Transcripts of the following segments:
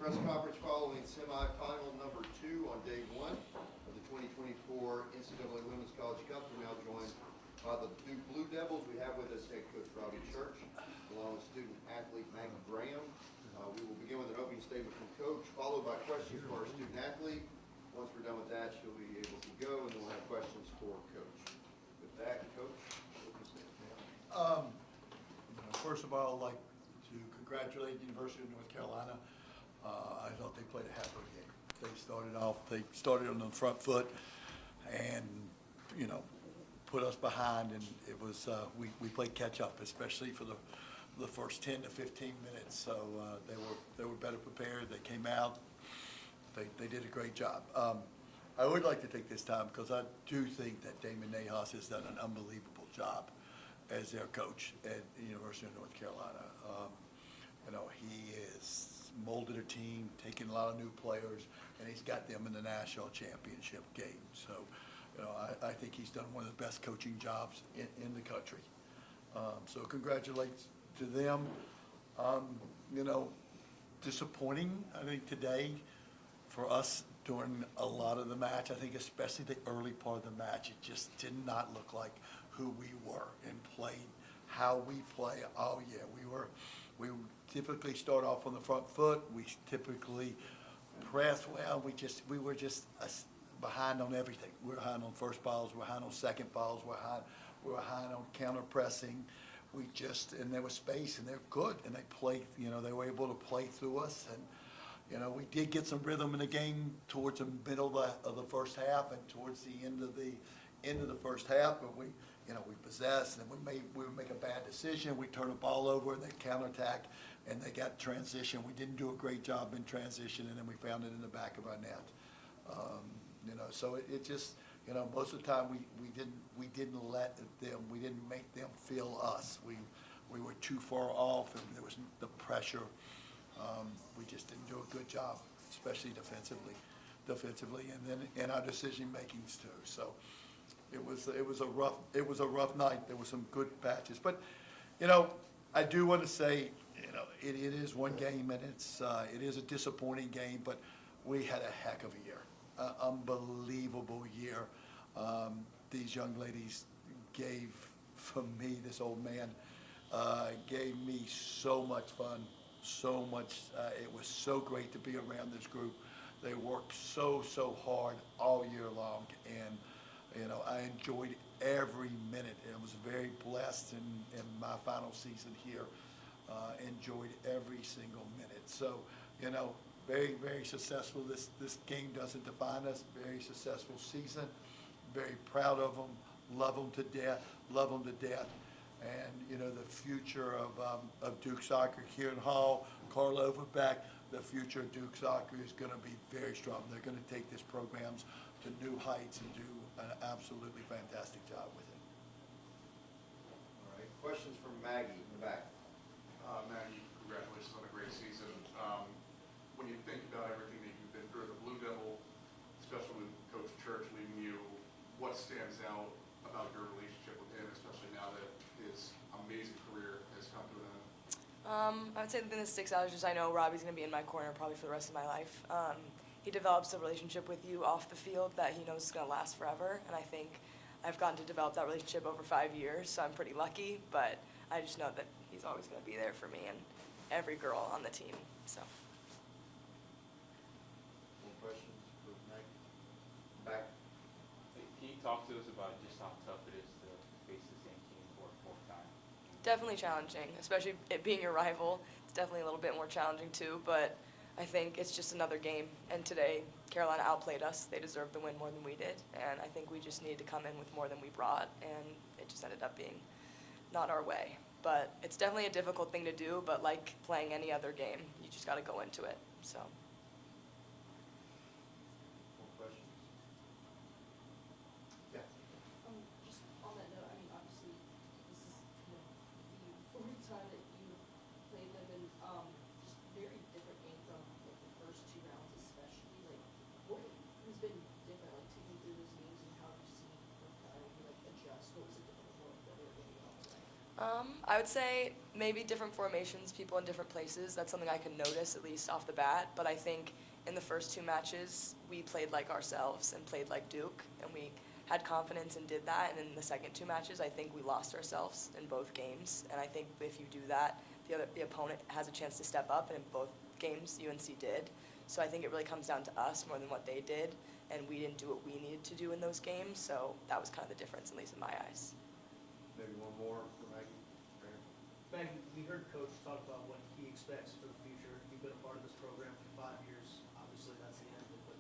Press conference following semifinal number 2 on day 1 of the 2024 NCAA Women's College Cup. We're now joined by the Blue Devils. We have with us head coach Robbie Church, along with student athlete Maggie Graham. We will begin with an opening statement from coach, followed by questions for our student athlete. Once we're done with that, she'll be able to go, and then we'll have questions for coach. With that, coach, opening statement. First of all, I'd like to congratulate the University of North Carolina. I thought they played a heck of a game. They started on the front foot and, put us behind, and it was, we played catch up, especially for the first 10 to 15 minutes. So they were better prepared. They came out. They did a great job. I would like to take this time because I do think that Damon Nahas has done an unbelievable job as their coach at the University of North Carolina. He has molded a team, taken a lot of new players, and he's got them in the national championship game. So, I think he's done one of the best coaching jobs in the country. So congratulations to them. Disappointing, I think, today for us during a lot of the match. I think especially the early part of the match, it just did not look like who we were and played how we play. Oh yeah, we typically start off on the front foot. We typically press well. We were just behind on everything. We were behind on first balls. We're behind on second balls. We're behind on counter pressing. And there was space, and they're good, and they played. They were able to play through us, and we did get some rhythm in the game towards the middle of the first half and towards the end of the first half. But we possessed, and we would make a bad decision. We turn the ball over, and they counterattack, and they got transition. We didn't do a great job in transition, and then we found it in the back of our net. So it just, most of the time we didn't let them, we didn't make them feel us. We were too far off, and there was the pressure. We just didn't do a good job, especially defensively, and then in our decision makings too. So it was a rough night. There were some good patches, but I do want to say, it is one game, and it is a disappointing game, but we had a heck of a year, unbelievable year. These young ladies gave, for me, this old man, gave me so much fun, so much. It was so great to be around this group. They worked so hard all year long, and I enjoyed every minute. I was very blessed in my final season here. Enjoyed every single minute. So, very, very successful. This game doesn't define us. Very successful season. Very proud of them. Love them to death. And, the future of Duke soccer here in Hall, Carl Overbeck, the future of Duke soccer is going to be very strong. They're going to take this programs to new heights and do an absolutely fantastic job with it. All right. Questions from Maggie in the back. Maggie, congratulations on a great season. When you think about everything that you've been through, the Blue Devil, especially with Coach Church leading you, what stands out about your relationship with him, especially now that his amazing career has come to an end? I would say the thing that sticks out is just I know Robbie's going to be in my corner probably for the rest of my life. He develops a relationship with you off the field that he knows is going to last forever, and I think I've gotten to develop that relationship over 5 years, so I'm pretty lucky, but I just know that he's always going to be there for me and every girl on the team. So. Any questions for Maggie? Back. Can you talk to us about just how tough it is to face the same team for a fourth time? Definitely challenging, especially it being your rival. It's definitely a little bit more challenging too, but I think it's just another game, and today Carolina outplayed us. They deserved the win more than we did, and I think we just needed to come in with more than we brought, and it just ended up being not our way. But it's definitely a difficult thing to do, but like playing any other game, you just got to go into it. So. More questions? Yeah. Just on that note, obviously, this is the fourth time that you played them, and just very different game from the first 2 rounds, especially. What has been different, taking through those games, and how have you seen them kind of adjust? What was it different for them that they were getting out tonight? I would say maybe different formations, people in different places. That's something I can notice, at least off the bat. But I think in the first 2 matches, we played like ourselves and played like Duke, and we had confidence and did that. And in the second 2 matches, I think we lost ourselves in both games. And I think if you do that, the opponent has a chance to step up, and in both games, UNC did. So I think it really comes down to us more than what they did, and we didn't do what we needed to do in those games. So that was kind of the difference, at least in my eyes. Maybe one more for Maggie Graham. Maggie, we heard Coach talk about what he expects for the future. You've been a part of this program for 5 years. Obviously, that's the end of it. But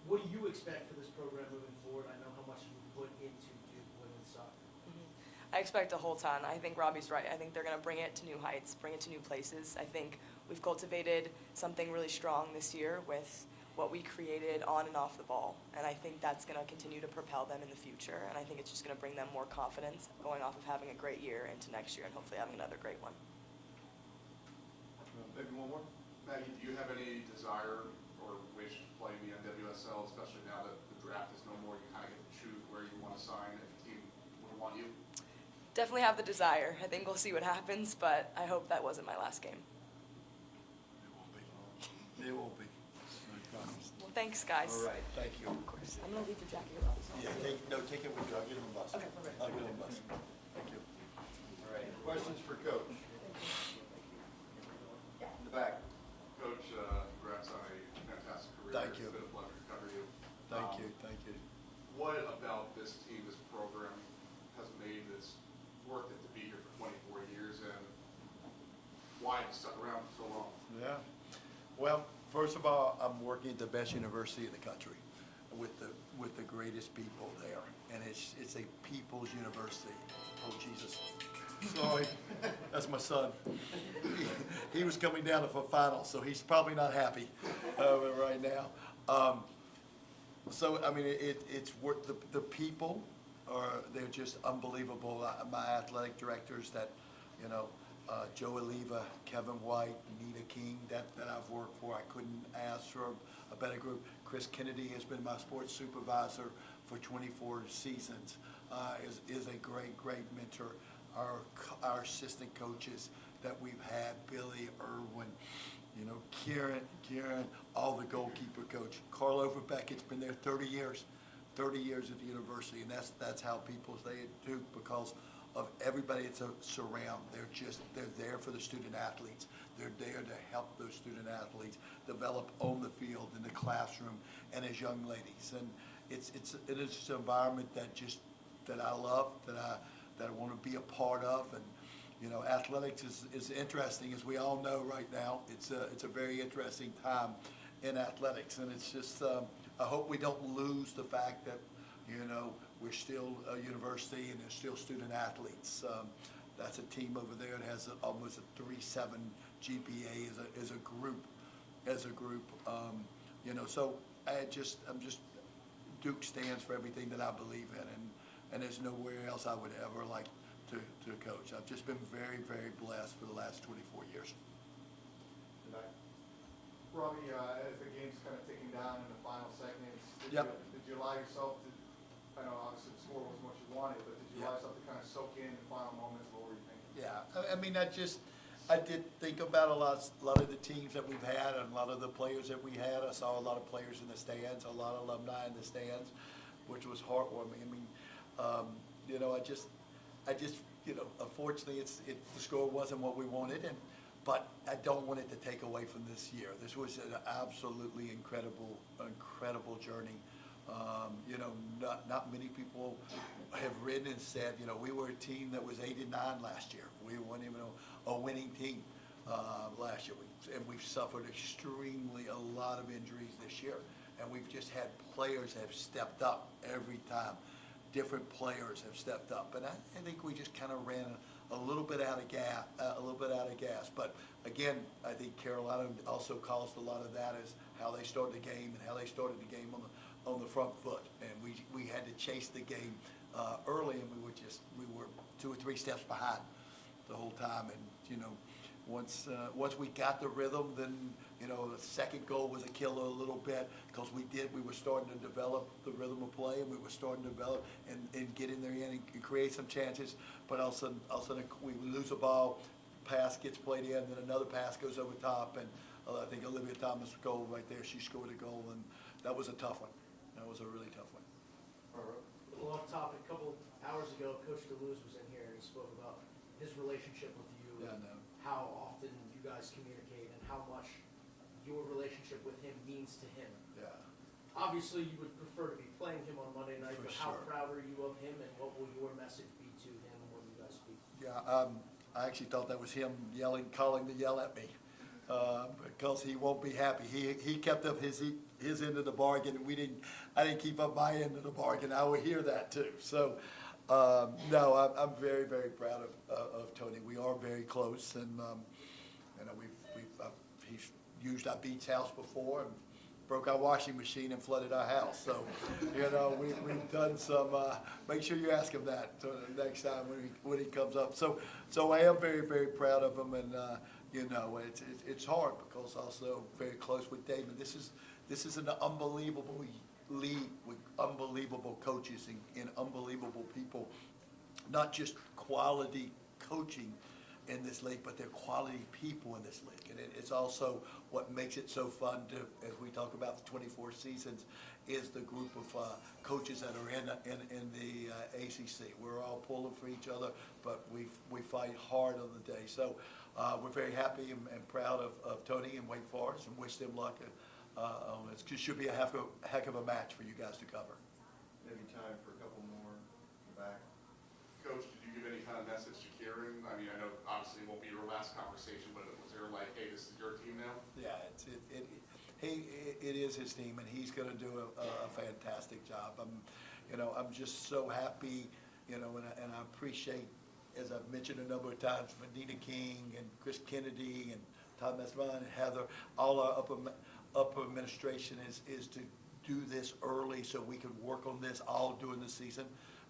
what do you expect for this program moving forward? I know how much you've put into Duke women's soccer. I expect a whole ton. I think Robbie's right. I think they're going to bring it to new heights, bring it to new places. I think we've cultivated something really strong this year with what we created on and off the ball. And I think that's going to continue to propel them in the future. And I think it's just going to bring them more confidence going off of having a great year into next year and hopefully having another great one. Maybe one more? Maggie, do you have any desire or wish to play in the NWSL, especially now that the draft is no more? You kind of get to choose where you want to sign if a team would want you. Definitely have the desire. I think we'll see what happens, but I hope that wasn't my last game. It will be. I promise. Well, thanks, guys. All right. Thank you. Of course. I'm going to leave your jacket here, Robbie. Yeah, take it with you. I'll get him a bus. Okay, perfect. I'll get him a bus. Thank you. All right. Questions for Coach? In the back. Coach, congrats on a fantastic career. Thank you. It's been a pleasure to cover you. Thank you. Thank you. What about this team, this program, has made this worth it to be here for 24 years, and why have you stuck around for so long? Yeah. Well, first of all, I'm working at the best university in the country with the greatest people there. And it's a people's university. Oh, Jesus. Sorry. That's my son. He was coming down for finals, so he's probably not happy right now. So, I mean, it's worth the people they're just unbelievable. My athletic directors that, you know, Joe Oliva, Kevin White, Nita King, that I've worked for. I couldn't ask for a better group. Chris Kennedy has been my sports supervisor for 24 seasons. Is a great mentor. Our assistant coaches that we've had, Billy, Irwin, you know, Kieran, all the goalkeeper coach. Carl Overbeck's been there 30 years. 30 years at the university, and that's how people stay at Duke, because of everybody that's surround. They're there for the student athletes. They're there to help those student athletes develop on the field, in the classroom, and as young ladies. And it is just an environment that I love, that I want to be a part of. And you know, athletics is interesting, as we all know right now. It's a very interesting time in athletics, and it's just I hope we don't lose the fact that, you know, we're still a university and there's still student athletes. That's a team over there that has almost a 3.7 GPA as a group. You know, so I'm just Duke stands for everything that I believe in, and there's nowhere else I would ever like to coach. I've just been very blessed for the last 24 years. Robbie, as the game's kind of ticking down in the final seconds, Yep. did you allow yourself to, I know obviously the score wasn't what you wanted, but did you allow yourself to kind of soak in the final moments? What were you thinking? Yeah, I mean, I did think about a lot of the teams that we've had and a lot of the players that we had. I saw a lot of players in the stands, a lot of alumni in the stands, which was heartwarming. I mean, you know, I just, you know, unfortunately, the score wasn't what we wanted, but I don't want it to take away from this year. This was an absolutely incredible journey. You know, not many people have written and said, you know, we were a team that was 8-9 last year. We weren't even a winning team last year. And we've suffered a lot of injuries this year. And we've just had players that have stepped up every time. Different players have stepped up. And I think we just kind of ran a little bit out of gas. But again, I think Carolina also caused a lot of that is how they started the game and how they started the game on the front foot. And we had to chase the game early, and we were 2 or 3 steps behind the whole time. And you know, once we got the rhythm, then, you know, the second goal was a killer a little bit, because we were starting to develop the rhythm of play, and we were starting to develop and get in there and create some chances, but all of a sudden we lose a ball, pass gets played in, then another pass goes over top, and I think Olivia Thomas' goal right there, she scored a goal, and that was a tough one. That was a really tough one. All right. A little off topic, a couple hours ago, Coach DeLuz was in here and he spoke about his relationship with you. Yeah, I and know. how often you guys communicate and how much your relationship with him means to him. Yeah. Obviously, you would prefer to be playing him on Monday night, For but how sure. proud are you of him, and what will your message be to him when you guys speak? Yeah, I actually thought that was him calling to yell at me, because he won't be happy. He kept up his end of the bargain, and I didn't keep up my end of the bargain. I will hear that too. So, no, I'm very, very proud of Tony. We are very close, and you know, he's used our beach house before and broke our washing machine and flooded our house. So, you know, we've done some. Make sure you ask him that next time when he comes up. So I am very, very proud of him, and you know, it's hard because also very close with Damon. This is an unbelievable league with unbelievable coaches and unbelievable people. Not just quality coaching in this league, but they're quality people in this league. And it's also what makes it so fun to, as we talk about the 24 seasons, is the group of coaches that are in the ACC. We're all pulling for each other, but we fight hard on the day. So we're very happy and proud of Tony and Wake Forest, and wish them luck. It should be a heck of a match for you guys to cover. Maybe time for a couple more in the back. Coach, did you give any kind of message to Kieran? I mean, I know obviously it won't be your last conversation, but was there like, hey, this is your team now? Yeah, it is his team, and he's going to do a fantastic job. I'm just so happy, you know, and I appreciate, as I've mentioned a number of times, Vanita King and Chris Kennedy and Todd Mesman and Heather, all our upper administration is to do this early so we can work on this all during the season.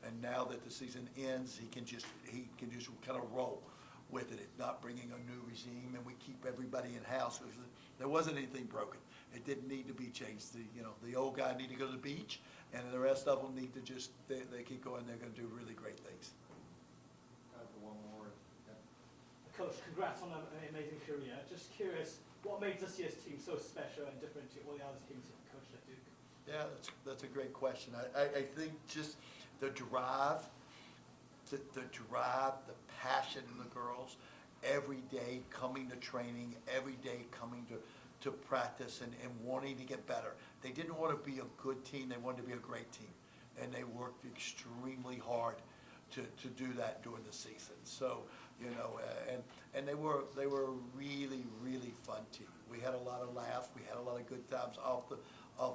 And now that the season ends, he can just kind of roll with it, not bringing a new regime, and we keep everybody in house. There wasn't anything broken. It didn't need to be changed. The old guy need to go to the beach, and the rest of them need to they keep going. They're going to do really great things. Time for one more. Yeah. Coach, congrats on an amazing career. Just curious, what made this year's team so special and different to all the other teams you've coached at Duke? Yeah, that's a great question. I think just the drive, the passion in the girls, every day coming to training, every day coming to practice and wanting to get better. They didn't want to be a good team, they wanted to be a great team. And they worked extremely hard to do that during the season. So, you know, and they were a really, really fun team. We had a lot of laughs, we had a lot of good times off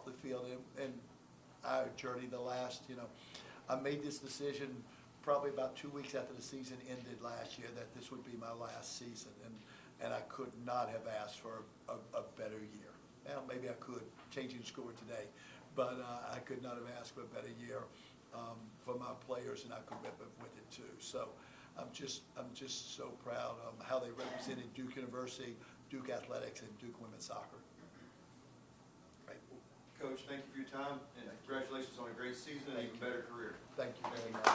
the field, and our journey the last, you know, I made this decision probably about 2 weeks after the season ended last year that this would be my last season, and I could not have asked for a better year. Well, maybe I could, changing the score today, but I could not have asked for a better year for my players and our commitment with it too. So I'm just so proud of how they represented Duke University, Duke Athletics, and Duke Women's Soccer. Coach, thank you for your time, and congratulations on a great season and an even better career. Thank you very much.